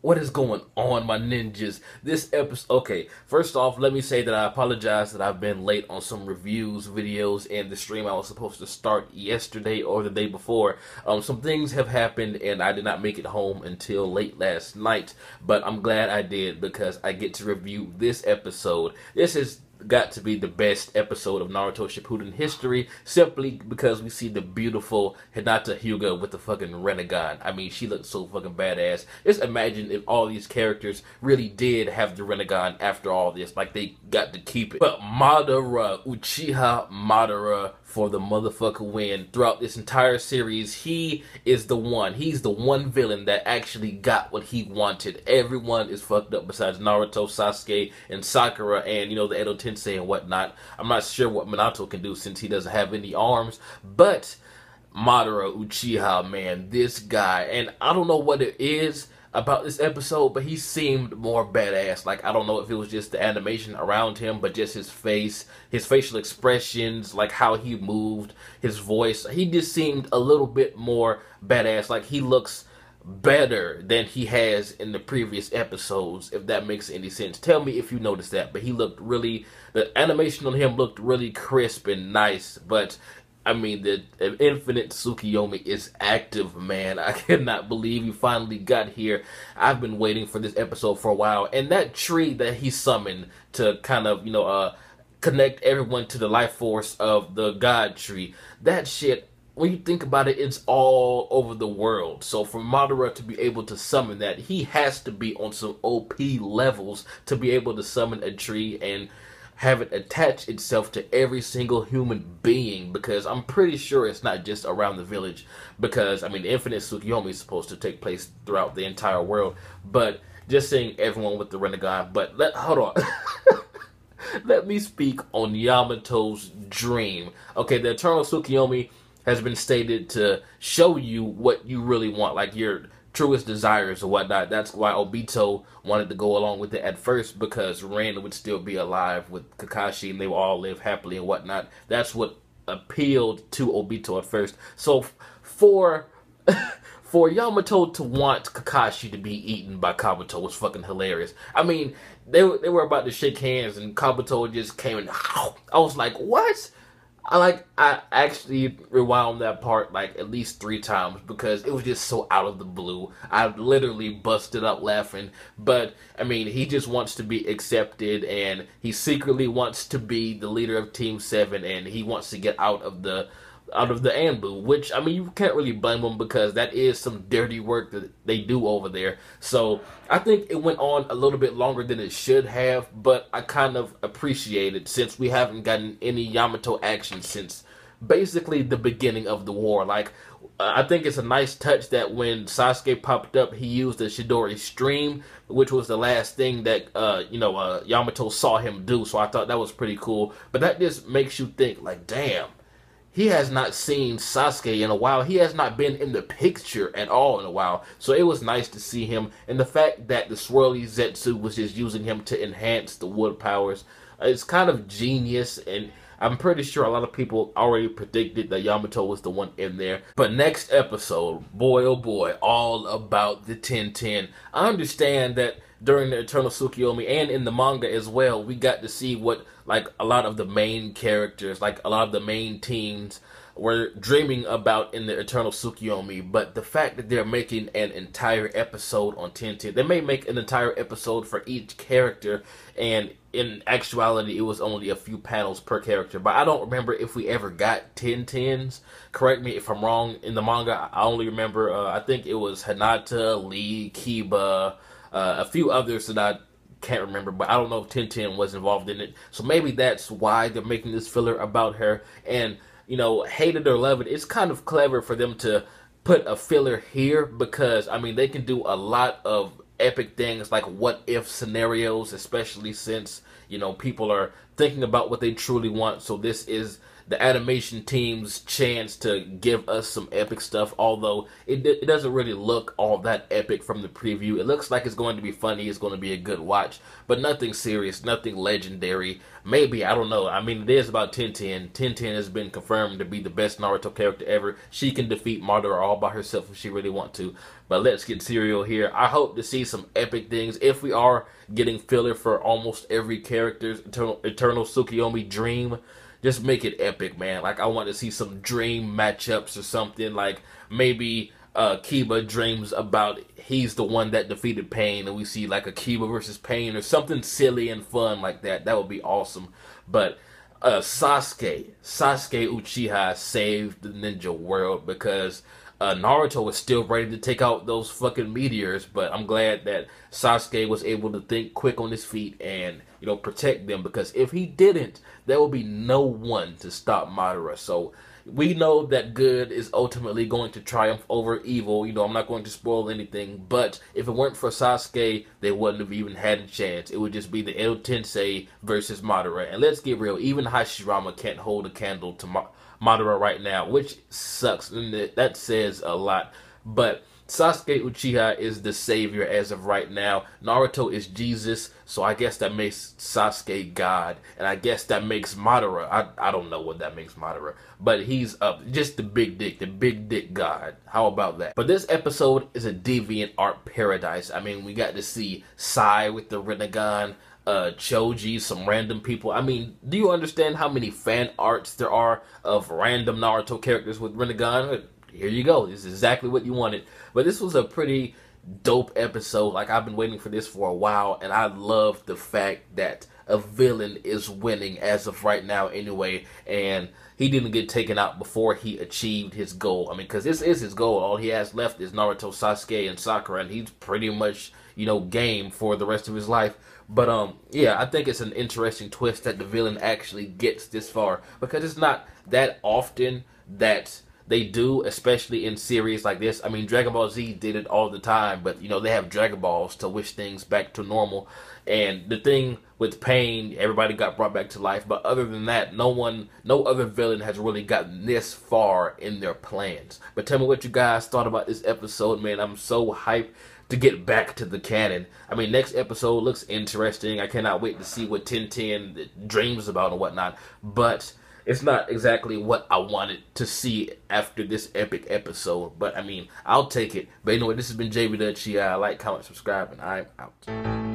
What is going on, my ninjas? This episode, okay, first off, let me say that I apologize that I've been late on some reviews, videos, and the stream I was supposed to start yesterday or the day before. Some things have happened and I did not make it home until late last night, but I'm glad I did because I get to review this episode. This is got to be the best episode of Naruto Shippuden history, simply because we see the beautiful Hinata Hyuga with the fucking Rinnegan. I mean, she looks so fucking badass. Just imagine if all these characters really did have the Rinnegan after all this, like they got to keep it. But Madara, Uchiha Madara, for the motherfucker win. Throughout this entire series, he is the one. He's the one villain that actually got what he wanted. Everyone is fucked up besides Naruto, Sasuke, and Sakura, and, you know, the Edo Tensei and whatnot. I'm not sure what Minato can do since he doesn't have any arms, but Madara Uchiha, man, this guy, and I don't know what it is about this episode, but he seemed more badass. Like, I don't know if it was just the animation around him, but just his face, his facial expressions, like how he moved, his voice. He just seemed a little bit more badass. Like, he looks better than he has in the previous episodes, if that makes any sense. Tell me if you noticed that. But he looked really, the animation on him looked really crisp and nice. But I mean, the infinite Tsukyomi is active, man. I cannot believe you finally got here. I've been waiting for this episode for a while. And that tree that he summoned to kind of, you know, connect everyone to the life force of the God tree, that shit, when you think about it, it's all over the world. So for Madara to be able to summon that, he has to be on some OP levels to be able to summon a tree and have it attach itself to every single human being, because I'm pretty sure it's not just around the village, because I mean the infinite Tsukyomi is supposed to take place throughout the entire world, but just saying everyone with the Rinnegan. But hold on. Let me speak on Yamato's dream. Okay, the eternal Tsukyomi has been stated to show you what you really want, like your truest desires or whatnot. That's why Obito wanted to go along with it at first, because Rin would still be alive with Kakashi and they would all live happily and whatnot. That's what appealed to Obito at first. So for Yamato to want Kakashi to be eaten by Kabuto was fucking hilarious. I mean, they were about to shake hands and Kabuto just came and I was like, what? I actually rewound that part like at least 3 times because it was just so out of the blue. I literally busted up laughing. But I mean, he just wants to be accepted, and he secretly wants to be the leader of Team 7, and he wants to get out of the Anbu, which, I mean, you can't really blame them because that is some dirty work that they do over there. So I think it went on a little bit longer than it should have, but I kind of appreciate it since we haven't gotten any Yamato action since basically the beginning of the war. Like, I think it's a nice touch that when Sasuke popped up, he used the Chidori stream, which was the last thing that Yamato saw him do. So I thought that was pretty cool. But that just makes you think, like, damn, he has not seen Sasuke in a while. He has not been in the picture at all in a while. So it was nice to see him. And the fact that the Swirly Zetsu was just using him to enhance the wood powers, it's kind of genius. And I'm pretty sure a lot of people already predicted that Yamato was the one in there. But next episode, boy oh boy, all about the 10-10. I understand that during the Eternal Tsukyomi and in the manga as well, we got to see what, like, a lot of the main characters, like a lot of the main teams were dreaming about in the Eternal Tsukyomi. But the fact that they're making an entire episode on 10-10, they may make an entire episode for each character, and in actuality it was only a few panels per character. But I don't remember if we ever got 10-10s. Correct me if I'm wrong. In the manga, I only remember, I think it was Hinata, Lee, Kiba, a few others that I can't remember, but I don't know if 10-10 was involved in it. So maybe that's why they're making this filler about her. And, you know, hate it or love it, it's kind of clever for them to put a filler here because, I mean, they can do a lot of epic things like what if scenarios, especially since, you know, people are thinking about what they truly want. So this is the animation team's chance to give us some epic stuff, although it doesn't really look all that epic from the preview. It looks like it's going to be funny, it's going to be a good watch, but nothing serious, nothing legendary. Maybe, I don't know. I mean, it is about Tenten. Tenten has been confirmed to be the best Naruto character ever. She can defeat Madara all by herself if she really wants to. But let's get serial here. I hope to see some epic things. If we are getting filler for almost every character's Eternal Tsukyomi dream, just make it epic, man. Like, I want to see some dream matchups or something. Like, maybe Kiba dreams about he's the one that defeated Pain, and we see like a Kiba versus Pain or something silly and fun like that. That would be awesome. But Sasuke Uchiha saved the ninja world, because Naruto was still ready to take out those fucking meteors, but I'm glad that Sasuke was able to think quick on his feet and, you know, protect them, because if he didn't, there would be no one to stop Madara. So we know that good is ultimately going to triumph over evil. You know, I'm not going to spoil anything, but if it weren't for Sasuke, they wouldn't have even had a chance. It would just be the Edo Tensei versus Madara. And let's get real, even Hashirama can't hold a candle to Madara right now, which sucks, and that says a lot. But Sasuke Uchiha is the savior as of right now. Naruto is Jesus, so I guess that makes Sasuke God, and I guess that makes Madara, I don't know what that makes Madara, but he's just the big dick God. How about that? But this episode is a deviant art paradise. I mean, we got to see Sai with the Rinnegan, Choji, some random people. I mean, do you understand how many fan arts there are of random Naruto characters with Rinnegan? Here you go. This is exactly what you wanted. But this was a pretty dope episode. Like, I've been waiting for this for a while, and I love the fact that a villain is winning as of right now anyway, and he didn't get taken out before he achieved his goal. I mean, because this is his goal. All he has left is Naruto, Sasuke, and Sakura, and he's pretty much, you know, game for the rest of his life. But yeah, I think it's an interesting twist that the villain actually gets this far, because it's not that often that they do, especially in series like this. I mean, Dragon Ball Z did it all the time, but, you know, they have Dragon Balls to wish things back to normal. And the thing with Pain, everybody got brought back to life, but other than that, no other villain has really gotten this far in their plans. But tell me what you guys thought about this episode, man. I'm so hyped to get back to the canon. I mean, next episode looks interesting. I cannot wait to see what Tenten dreams about and whatnot, but it's not exactly what I wanted to see after this epic episode. But I mean, I'll take it. But anyway, this has been jbDAuchiha. Like, comment, subscribe, and I'm out.